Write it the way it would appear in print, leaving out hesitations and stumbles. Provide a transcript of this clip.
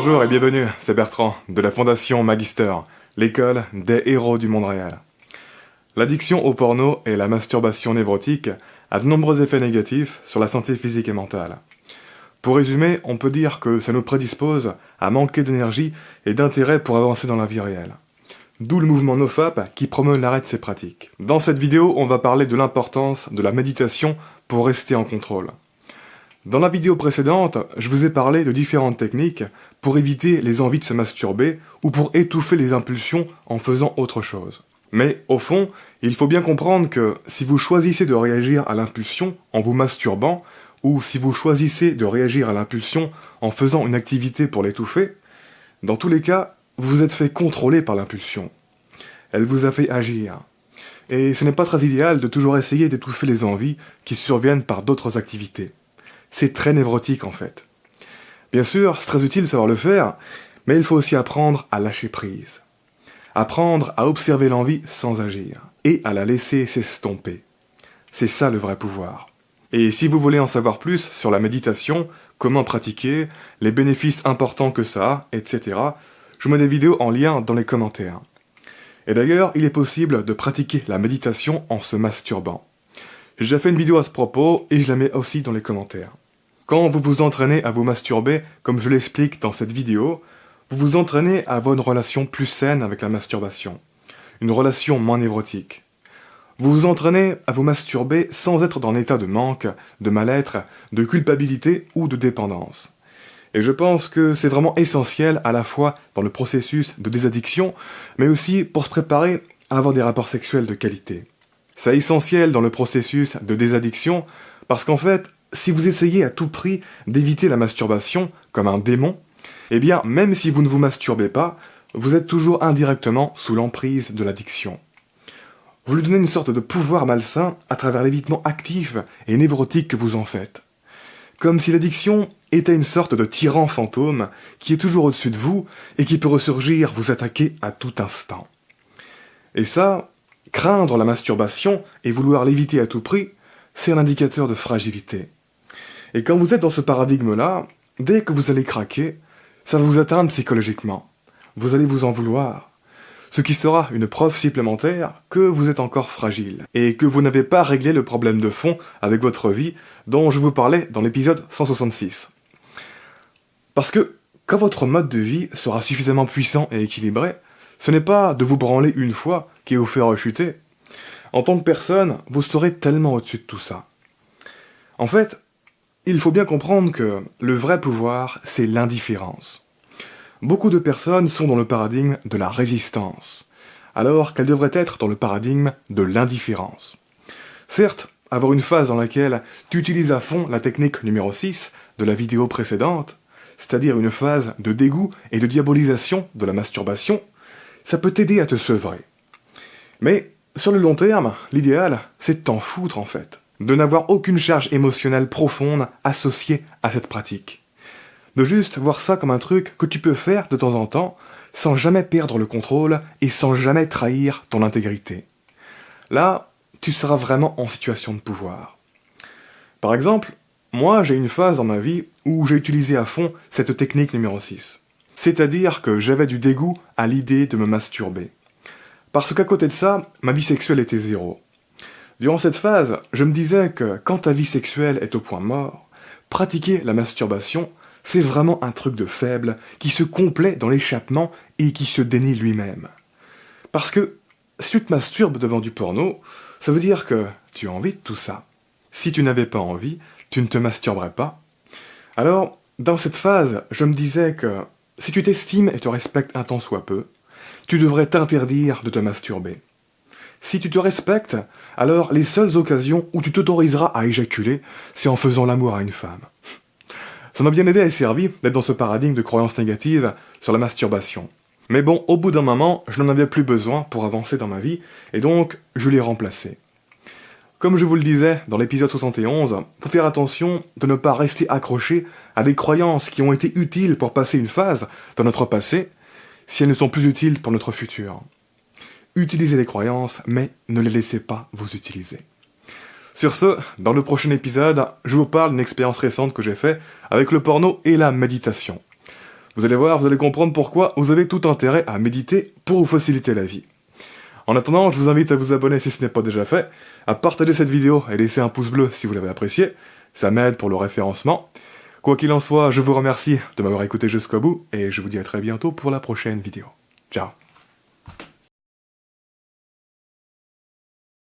Bonjour et bienvenue, c'est Bertrand, de la Fondation Magister, l'école des héros du monde réel. L'addiction au porno et la masturbation névrotique a de nombreux effets négatifs sur la santé physique et mentale. Pour résumer, on peut dire que ça nous prédispose à manquer d'énergie et d'intérêt pour avancer dans la vie réelle. D'où le mouvement NoFap qui promeut l'arrêt de ces pratiques. Dans cette vidéo, on va parler de l'importance de la méditation pour rester en contrôle. Dans la vidéo précédente, je vous ai parlé de différentes techniques pour éviter les envies de se masturber ou pour étouffer les impulsions en faisant autre chose. Mais au fond, il faut bien comprendre que si vous choisissez de réagir à l'impulsion en vous masturbant, ou si vous choisissez de réagir à l'impulsion en faisant une activité pour l'étouffer, dans tous les cas, vous vous êtes fait contrôler par l'impulsion. Elle vous a fait agir. Et ce n'est pas très idéal de toujours essayer d'étouffer les envies qui surviennent par d'autres activités. C'est très névrotique en fait. Bien sûr, c'est très utile de savoir le faire, mais il faut aussi apprendre à lâcher prise. Apprendre à observer l'envie sans agir, et à la laisser s'estomper. C'est ça le vrai pouvoir. Et si vous voulez en savoir plus sur la méditation, comment pratiquer, les bénéfices importants que ça a, etc., je mets des vidéos en lien dans les commentaires. Et d'ailleurs, il est possible de pratiquer la méditation en se masturbant. J'ai déjà fait une vidéo à ce propos et je la mets aussi dans les commentaires. Quand vous vous entraînez à vous masturber, comme je l'explique dans cette vidéo, vous vous entraînez à avoir une relation plus saine avec la masturbation. Une relation moins névrotique. Vous vous entraînez à vous masturber sans être dans un état de manque, de mal-être, de culpabilité ou de dépendance. Et je pense que c'est vraiment essentiel à la fois dans le processus de désaddiction, mais aussi pour se préparer à avoir des rapports sexuels de qualité. C'est essentiel dans le processus de désaddiction parce qu'en fait, si vous essayez à tout prix d'éviter la masturbation comme un démon, eh bien, même si vous ne vous masturbez pas, vous êtes toujours indirectement sous l'emprise de l'addiction. Vous lui donnez une sorte de pouvoir malsain à travers l'évitement actif et névrotique que vous en faites. Comme si l'addiction était une sorte de tyran fantôme qui est toujours au-dessus de vous et qui peut ressurgir vous attaquer à tout instant. Et ça, craindre la masturbation et vouloir l'éviter à tout prix, c'est un indicateur de fragilité. Et quand vous êtes dans ce paradigme-là, dès que vous allez craquer, ça va vous atteindre psychologiquement. Vous allez vous en vouloir. Ce qui sera une preuve supplémentaire que vous êtes encore fragile et que vous n'avez pas réglé le problème de fond avec votre vie dont je vous parlais dans l'épisode 166. Parce que quand votre mode de vie sera suffisamment puissant et équilibré, ce n'est pas de vous branler une fois qui vous fait rechuter. En tant que personne, vous serez tellement au-dessus de tout ça. En fait, il faut bien comprendre que le vrai pouvoir, c'est l'indifférence. Beaucoup de personnes sont dans le paradigme de la résistance, alors qu'elles devraient être dans le paradigme de l'indifférence. Certes, avoir une phase dans laquelle tu utilises à fond la technique numéro 6 de la vidéo précédente, c'est-à-dire une phase de dégoût et de diabolisation de la masturbation, ça peut t'aider à te sevrer. Mais, sur le long terme, l'idéal, c'est de t'en foutre en fait. De n'avoir aucune charge émotionnelle profonde associée à cette pratique. De juste voir ça comme un truc que tu peux faire de temps en temps, sans jamais perdre le contrôle et sans jamais trahir ton intégrité. Là, tu seras vraiment en situation de pouvoir. Par exemple, moi j'ai une phase dans ma vie où j'ai utilisé à fond cette technique numéro 6. C'est-à-dire que j'avais du dégoût à l'idée de me masturber. Parce qu'à côté de ça, ma vie sexuelle était zéro. Durant cette phase, je me disais que quand ta vie sexuelle est au point mort, pratiquer la masturbation, c'est vraiment un truc de faible qui se complaît dans l'échappement et qui se dénie lui-même. Parce que si tu te masturbes devant du porno, ça veut dire que tu as envie de tout ça. Si tu n'avais pas envie, tu ne te masturberais pas. Alors, dans cette phase, je me disais que si tu t'estimes et te respectes un tant soit peu, tu devrais t'interdire de te masturber. Si tu te respectes, alors les seules occasions où tu t'autoriseras à éjaculer, c'est en faisant l'amour à une femme. Ça m'a bien aidé et servi d'être dans ce paradigme de croyances négatives sur la masturbation. Mais bon, au bout d'un moment, je n'en avais plus besoin pour avancer dans ma vie, et donc je l'ai remplacé. Comme je vous le disais dans l'épisode 71, faut faire attention de ne pas rester accroché à des croyances qui ont été utiles pour passer une phase dans notre passé, si elles ne sont plus utiles pour notre futur. Utilisez les croyances, mais ne les laissez pas vous utiliser. Sur ce, dans le prochain épisode, je vous parle d'une expérience récente que j'ai faite avec le porno et la méditation. Vous allez voir, vous allez comprendre pourquoi vous avez tout intérêt à méditer pour vous faciliter la vie. En attendant, je vous invite à vous abonner si ce n'est pas déjà fait, à partager cette vidéo et laisser un pouce bleu si vous l'avez apprécié, ça m'aide pour le référencement. Quoi qu'il en soit, je vous remercie de m'avoir écouté jusqu'au bout et je vous dis à très bientôt pour la prochaine vidéo. Ciao.